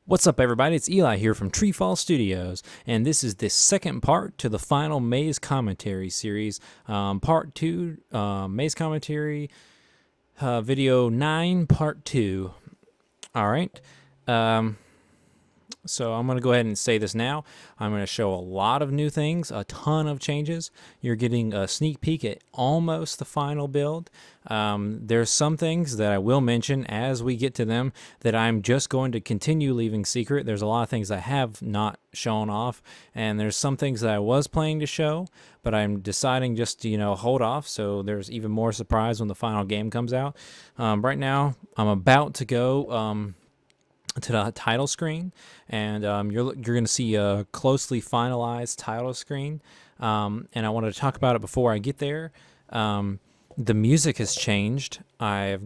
What's up, everybody? It's Eli here from TreeFall Studios, and this is the second part to the final Maze Commentary series. Part 2, Maze Commentary, Video 9, Part 2. All right. So I'm going to go ahead and say this now. I'm going to show a lot of new things, a ton of changes. You're getting a sneak peek at almost the final build. There's some things that I will mention as we get to them that I'm just going to continue leaving secret. There's a lot of things I have not shown off, and there's some things that I was planning to show, but I'm deciding just to, hold off, so there's even more surprise when the final game comes out. Right now, I'm about to go to the title screen, and you're going to see a closely finalized title screen, and I wanted to talk about it before I get there. The music has changed. I've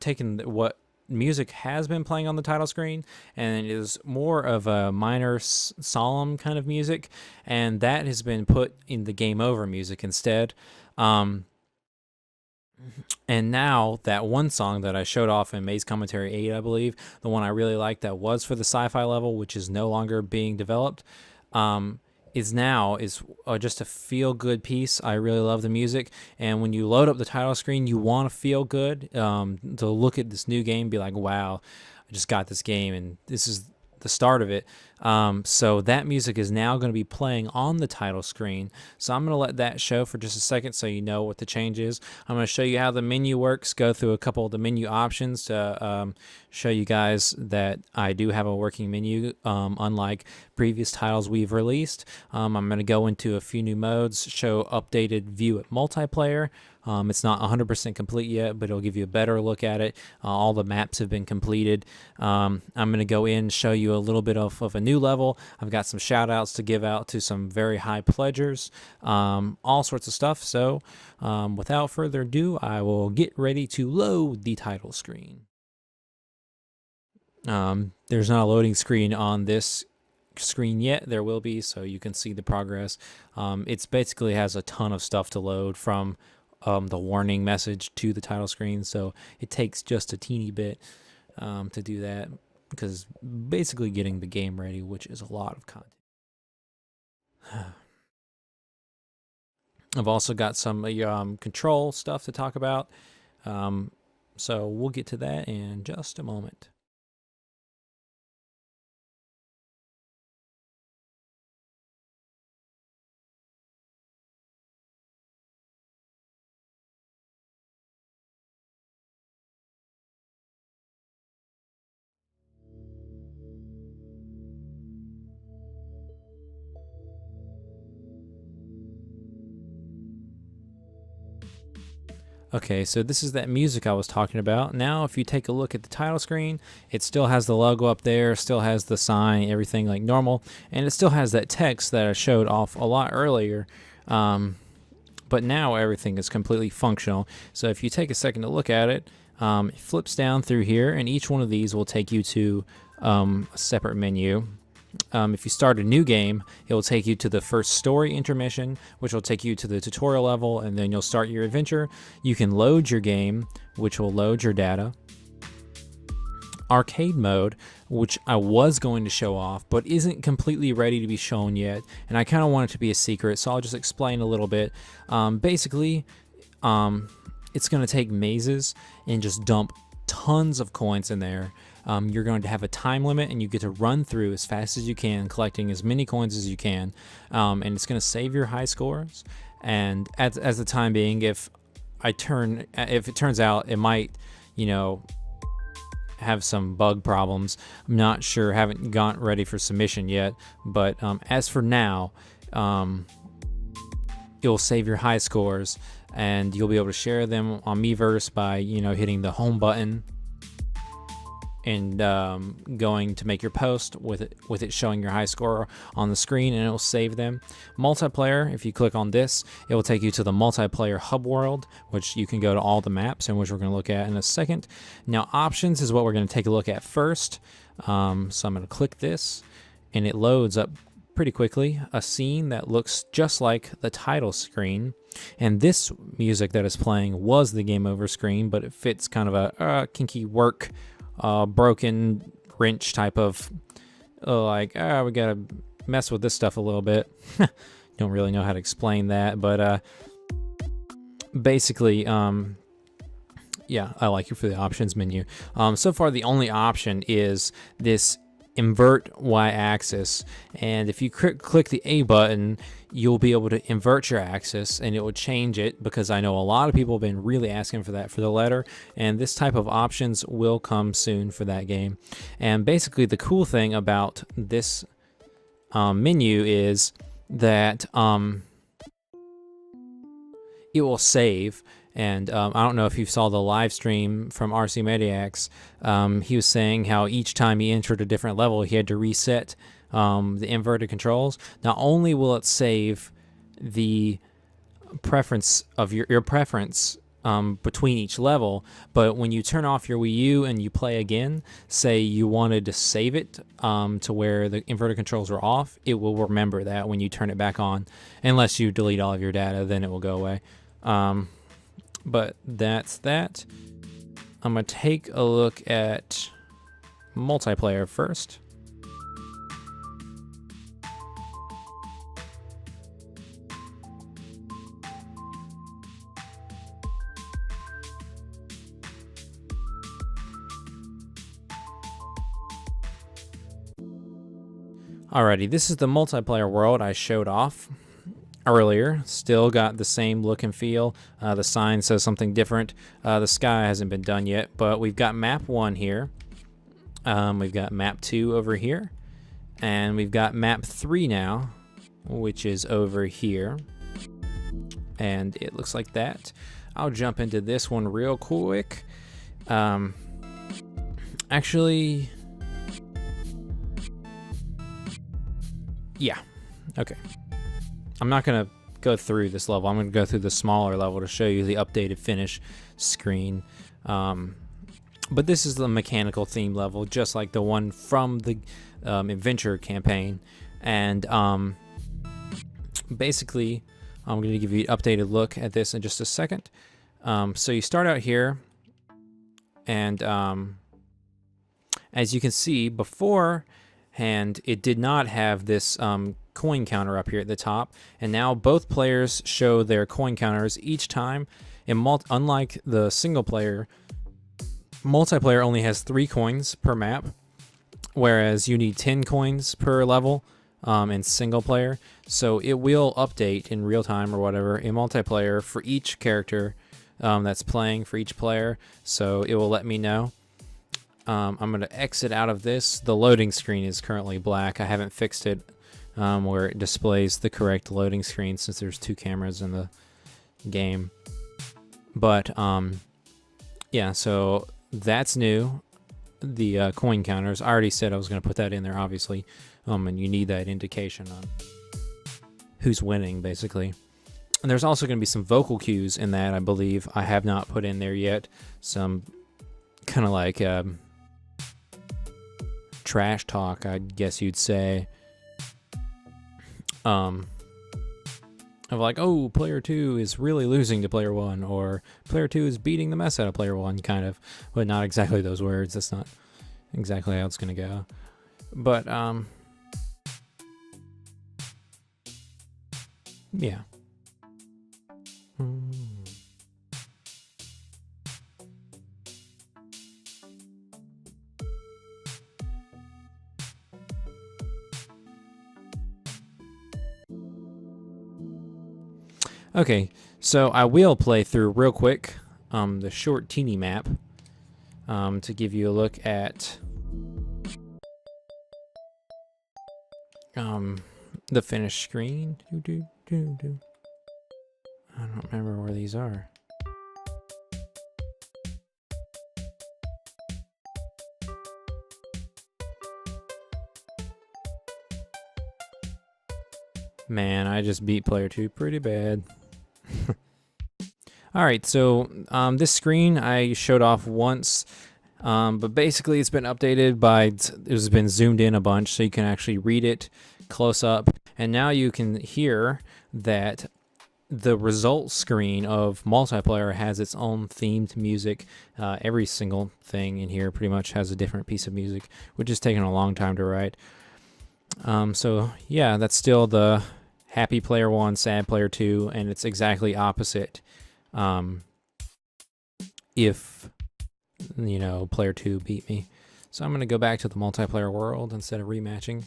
taken what music has been playing on the title screen, and it is more of a minor solemn kind of music, and that has been put in the game over music instead. And now that one song that I showed off in Maze Commentary 8, I believe, the one I really liked that was for the sci-fi level, which is no longer being developed, is just a feel-good piece. I really love the music, and when you load up the title screen, you want to feel good, to look at this new game, be like, wow, I just got this game, and this is the start of it. So that music is now going to be playing on the title screen. So I'm going to let that show for just a second so you know what the change is. I'm going to show you how the menu works, go through a couple of the menu options to show you guys that I do have a working menu, unlike previous titles we've released. I'm going to go into a few new modes, show updated view at multiplayer. It's not 100% complete yet, but it'll give you a better look at it. All the maps have been completed. I'm going to go in, show you a little bit of a new level. I've got some shout outs to give out to some very high pledgers, all sorts of stuff. So without further ado, I will get ready to load the title screen. There's not a loading screen on this screen yet. There will be, so you can see the progress. It's basically has a ton of stuff to load from the warning message to the title screen, so it takes just a teeny bit to do that, because basically getting the game ready, which is a lot of content. I've also got some control stuff to talk about, so we'll get to that in just a moment. Okay, so this is that music I was talking about. Now, if you take a look at the title screen, it still has the logo up there, still has the sign, everything like normal, and it still has that text that I showed off a lot earlier. But now everything is completely functional. So if you take a second to look at it, it flips down through here, and each one of these will take you to a separate menu. If you start a new game, it will take you to the first story intermission, which will take you to the tutorial level, and then you'll start your adventure. You can load your game, which will load your data. Arcade mode, which I was going to show off, but isn't completely ready to be shown yet, and I kind of want it to be a secret, so I'll just explain a little bit. Basically, it's going to take mazes and just dump tons of coins in there. You're going to have a time limit, and you get to run through as fast as you can, collecting as many coins as you can, and it's going to save your high scores. And as the time being, if it turns out it might, have some bug problems, I'm not sure, haven't gotten ready for submission yet, but as for now, it'll save your high scores, and you'll be able to share them on Miiverse by hitting the home button and going to make your post with it showing your high score on the screen, and it will save them. Multiplayer, if you click on this, it will take you to the multiplayer hub world, which you can go to all the maps, and which we're going to look at in a second. Now, options is what we're going to take a look at first. So I'm going to click this, and it loads up pretty quickly a scene that looks just like the title screen. And this music that is playing was the game over screen, but it fits kind of a kinky work, broken wrench type of like, we gotta mess with this stuff a little bit. Don't really know how to explain that, but basically, yeah, I like you for the options menu. So far, the only option is this invert y-axis, and if you click the A button, you'll be able to invert your axis, and it will change it, because I know a lot of people have been really asking for that for the letter, and this type of options will come soon for that game. And basically, the cool thing about this menu is that it will save. And I don't know if you saw the live stream from RC Mediacs. He was saying how each time he entered a different level, he had to reset the inverted controls. Not only will it save the preference of your preference between each level, but when you turn off your Wii U and you play again, say you wanted to save it to where the inverted controls are off, it will remember that when you turn it back on. Unless you delete all of your data, then it will go away. But that's that. I'm going to take a look at multiplayer first. Alrighty, this is the multiplayer world I showed off earlier. Still got the same look and feel. The sign says something different. The sky hasn't been done yet, but we've got map 1 here. We've got map 2 over here, and we've got map 3 now, which is over here, and it looks like that. I'll jump into this one real quick. Actually, yeah, okay. I'm not going to go through this level. I'm going to go through the smaller level to show you the updated finish screen. But this is the mechanical theme level, just like the one from the adventure campaign. And basically, I'm going to give you an updated look at this in just a second. So you start out here, and as you can see, beforehand, it did not have this coin counter up here at the top, and now both players show their coin counters each time. Unlike the single player, multiplayer only has 3 coins per map, whereas you need 10 coins per level in single player. So it will update in real time or whatever in multiplayer for each character that's playing for each player. So it will let me know. I'm going to exit out of this. The loading screen is currently black. I haven't fixed it where it displays the correct loading screen, since there's 2 cameras in the game. But yeah, so that's new. The coin counters, I already said I was going to put that in there, obviously, and you need that indication on who's winning, basically. And there's also going to be some vocal cues in that, I believe. I have not put in there yet. Some kind of like trash talk, I guess you'd say. Of like, oh, player 2 is really losing to player 1, or player 2 is beating the mess out of player 1, kind of, but not exactly those words. That's not exactly how it's gonna go. But yeah. Okay, so I will play through real quick the short teeny map to give you a look at the finished screen. I don't remember where these are. Man, I just beat player 2 pretty bad. Alright, so this screen I showed off once, but basically it's been updated it has been zoomed in a bunch so you can actually read it close up, and now you can hear that the results screen of multiplayer has its own themed music. Every single thing in here pretty much has a different piece of music, which is taking a long time to write. So yeah, that's still the happy player 1, sad player 2, and it's exactly opposite. If player 2 beat me. So I'm going to go back to the multiplayer world instead of rematching.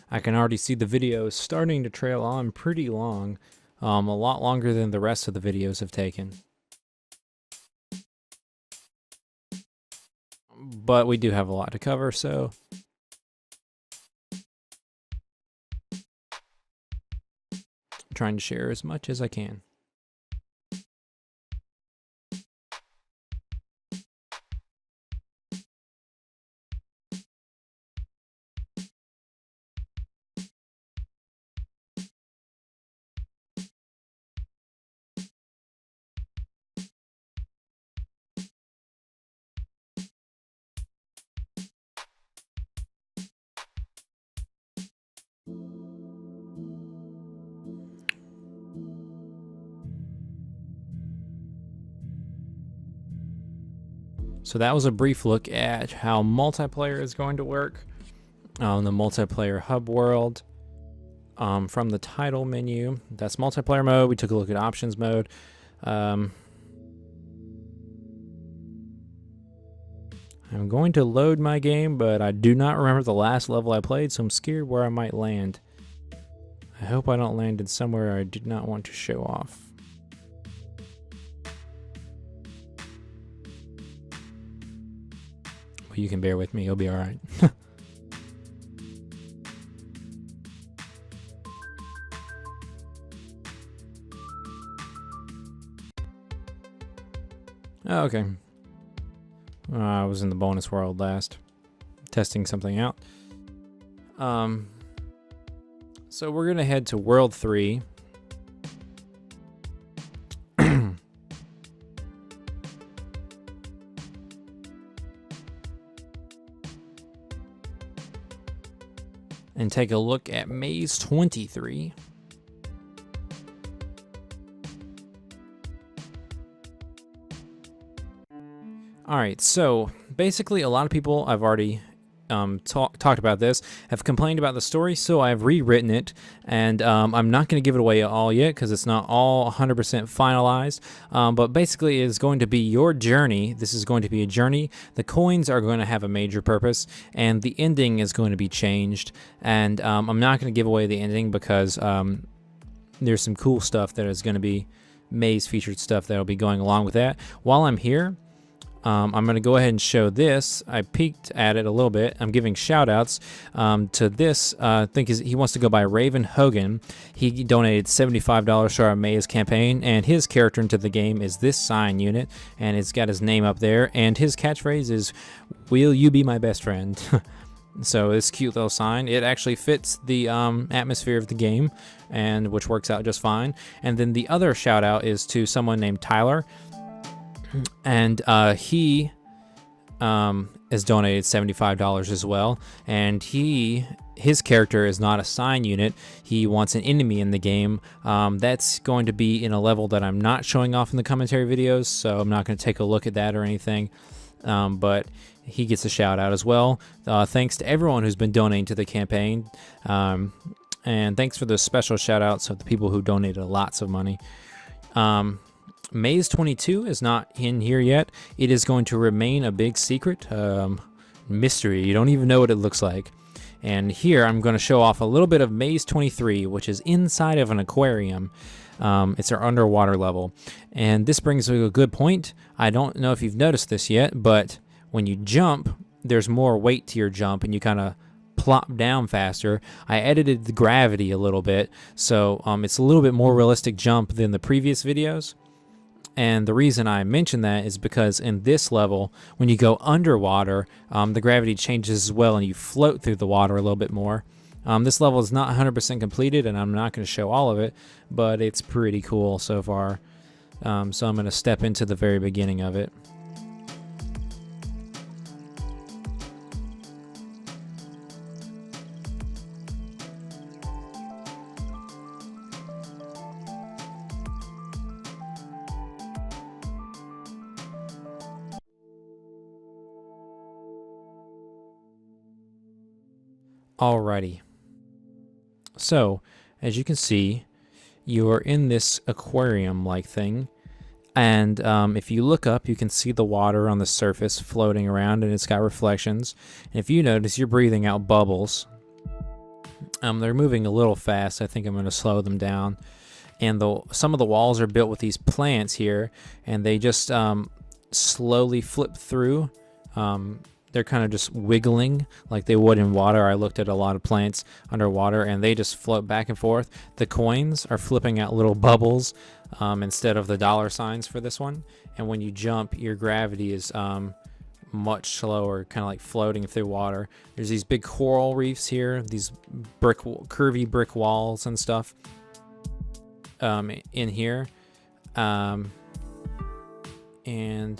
I can already see the video starting to trail on pretty long, a lot longer than the rest of the videos have taken. But we do have a lot to cover, so I'm trying to share as much as I can. So that was a brief look at how multiplayer is going to work on the multiplayer hub world. From the title menu, that's multiplayer mode. We took a look at options mode. I'm going to load my game, but I do not remember the last level I played, so I'm scared where I might land. I hope I don't land in somewhere I did not want to show off. Well, you can bear with me, you'll be alright. Oh, okay. I was in the bonus world last, testing something out. So we're gonna head to World 3. And take a look at Maze 23. Alright, so basically a lot of people, I've already talked about this, have complained about the story, so I've rewritten it, and I'm not going to give it away all yet because it's not all 100% finalized, but basically it's going to be your journey. This is going to be a journey. The coins are going to have a major purpose, and the ending is going to be changed, and I'm not going to give away the ending because there's some cool stuff that is going to be maze featured stuff that will be going along with that. While I'm here, I'm going to go ahead and show this. I peeked at it a little bit. I'm giving shout outs to this. I think he wants to go by Raven Hogan. He donated $75 to our Maze campaign, and his character into the game is this sign unit, and it's got his name up there, and his catchphrase is, "Will you be my best friend?" So this cute little sign, it actually fits the atmosphere of the game, and which works out just fine. And then the other shout out is to someone named Tyler. And he has donated $75 as well, and his character is not a sign unit. He wants an enemy in the game. That's going to be in a level that I'm not showing off in the commentary videos, so I'm not going to take a look at that or anything, but he gets a shout out as well. Thanks to everyone who's been donating to the campaign, and thanks for the special shout outs of the people who donated lots of money. Maze 22 is not in here yet. It is going to remain a big secret, mystery. You don't even know what it looks like. And here I'm going to show off a little bit of Maze 23, which is inside of an aquarium. It's our underwater level. And this brings me to a good point. I don't know if you've noticed this yet, but when you jump, there's more weight to your jump, and you kind of plop down faster. I edited the gravity a little bit, so it's a little bit more realistic jump than the previous videos. And the reason I mention that is because in this level, when you go underwater, the gravity changes as well, and you float through the water a little bit more. This level is not 100% completed, and I'm not going to show all of it, but it's pretty cool so far. So I'm going to step into the very beginning of it. Alrighty. So, as you can see, you are in this aquarium-like thing, and if you look up, you can see the water on the surface floating around, and it's got reflections. And if you notice, you're breathing out bubbles. They're moving a little fast. I think I'm going to slow them down. And some of the walls are built with these plants here, and they just slowly flip through. They're kind of just wiggling like they would in water. I looked at a lot of plants underwater, and they just float back and forth. The coins are flipping out little bubbles instead of the dollar signs for this one. And when you jump, your gravity is much slower, kind of like floating through water. There's these big coral reefs here, these curvy brick walls and stuff in here. And I'm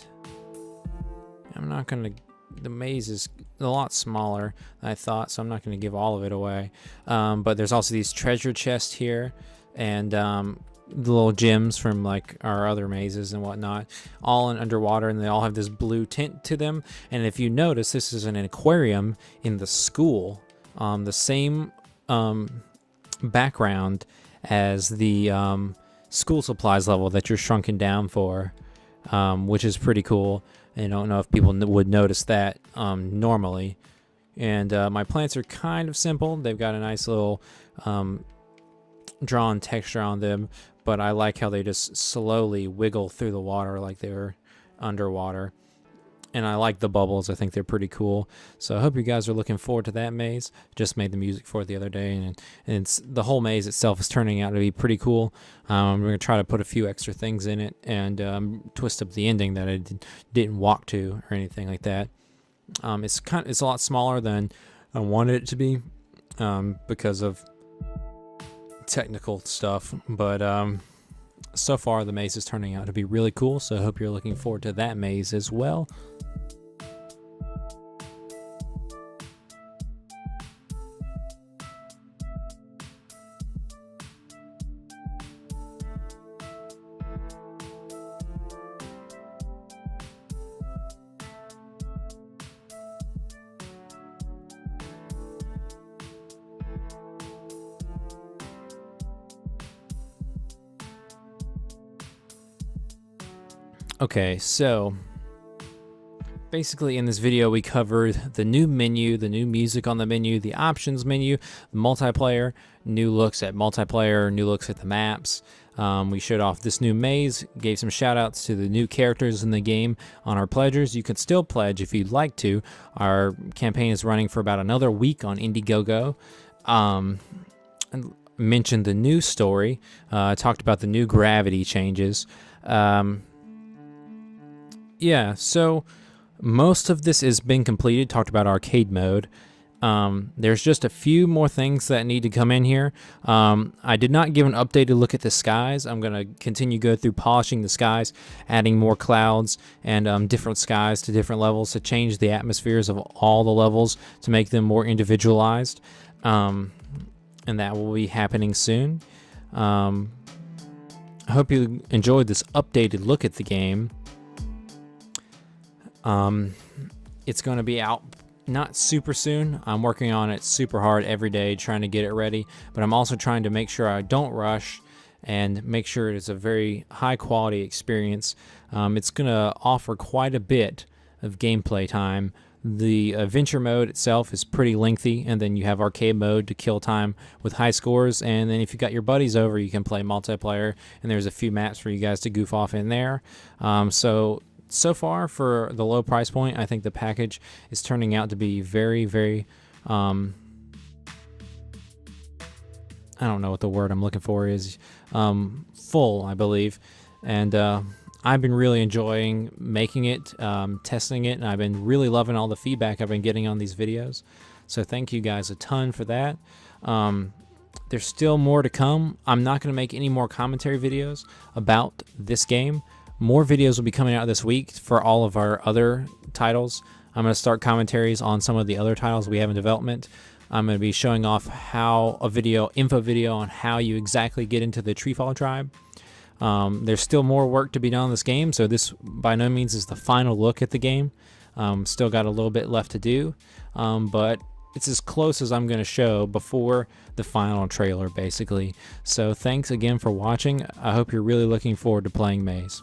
not going to... The maze is a lot smaller than I thought, so I'm not going to give all of it away. But there's also these treasure chests here, and the little gems from like our other mazes and whatnot, all in underwater, and they all have this blue tint to them. And if you notice, this is an aquarium in the school, the same background as the school supplies level that you're shrunken down for, which is pretty cool. I don't know if people would notice that normally. And my plants are kind of simple. They've got a nice little drawn texture on them, but I like how they just slowly wiggle through the water like they're underwater. And I like the bubbles. I think they're pretty cool. So I hope you guys are looking forward to that maze. Just made the music for it the other day, and it's, the whole maze itself is turning out to be pretty cool. I'm going to try to put a few extra things in it and twist up the ending that I didn't walk to or anything like that. It's a lot smaller than I wanted it to be because of technical stuff, but so far the maze is turning out to be really cool, so I hope you're looking forward to that maze as well. Okay, so basically in this video we covered the new menu, the new music on the menu, the options menu, the multiplayer, new looks at multiplayer, new looks at the maps. We showed off this new maze, gave some shout outs to the new characters in the game on our pledgers. You can still pledge if you'd like to. Our campaign is running for about another week on Indiegogo. And mentioned the new story, talked about the new gravity changes. Yeah, so most of this has been completed. Talked about arcade mode. There's just a few more things that need to come in here. I did not give an updated look at the skies. I'm going to continue go through polishing the skies, adding more clouds and different skies to different levels to change the atmospheres of all the levels to make them more individualized. And that will be happening soon. I hope you enjoyed this updated look at the game. It's going to be out not super soon. I'm working on it super hard every day trying to get it ready, but I'm also trying to make sure I don't rush and make sure it's a very high quality experience. It's going to offer quite a bit of gameplay time. The adventure mode itself is pretty lengthy, and then you have arcade mode to kill time with high scores, and then if you got your buddies over, you can play multiplayer, and there's a few maps for you guys to goof off in there. So far, for the low price point, I think the package is turning out to be very, very, I don't know what the word I'm looking for is, full, I believe. And I've been really enjoying making it, testing it, and I've been really loving all the feedback I've been getting on these videos. So thank you guys a ton for that. There's still more to come. I'm not going to make any more commentary videos about this game. More videos will be coming out this week for all of our other titles. I'm going to start commentaries on some of the other titles we have in development. I'm going to be showing off how info video on how you exactly get into the TreeFall tribe. There's still more work to be done on this game, so this by no means is the final look at the game. Still got a little bit left to do, but it's as close as I'm going to show before the final trailer, basically. So thanks again for watching. I hope you're really looking forward to playing Maze.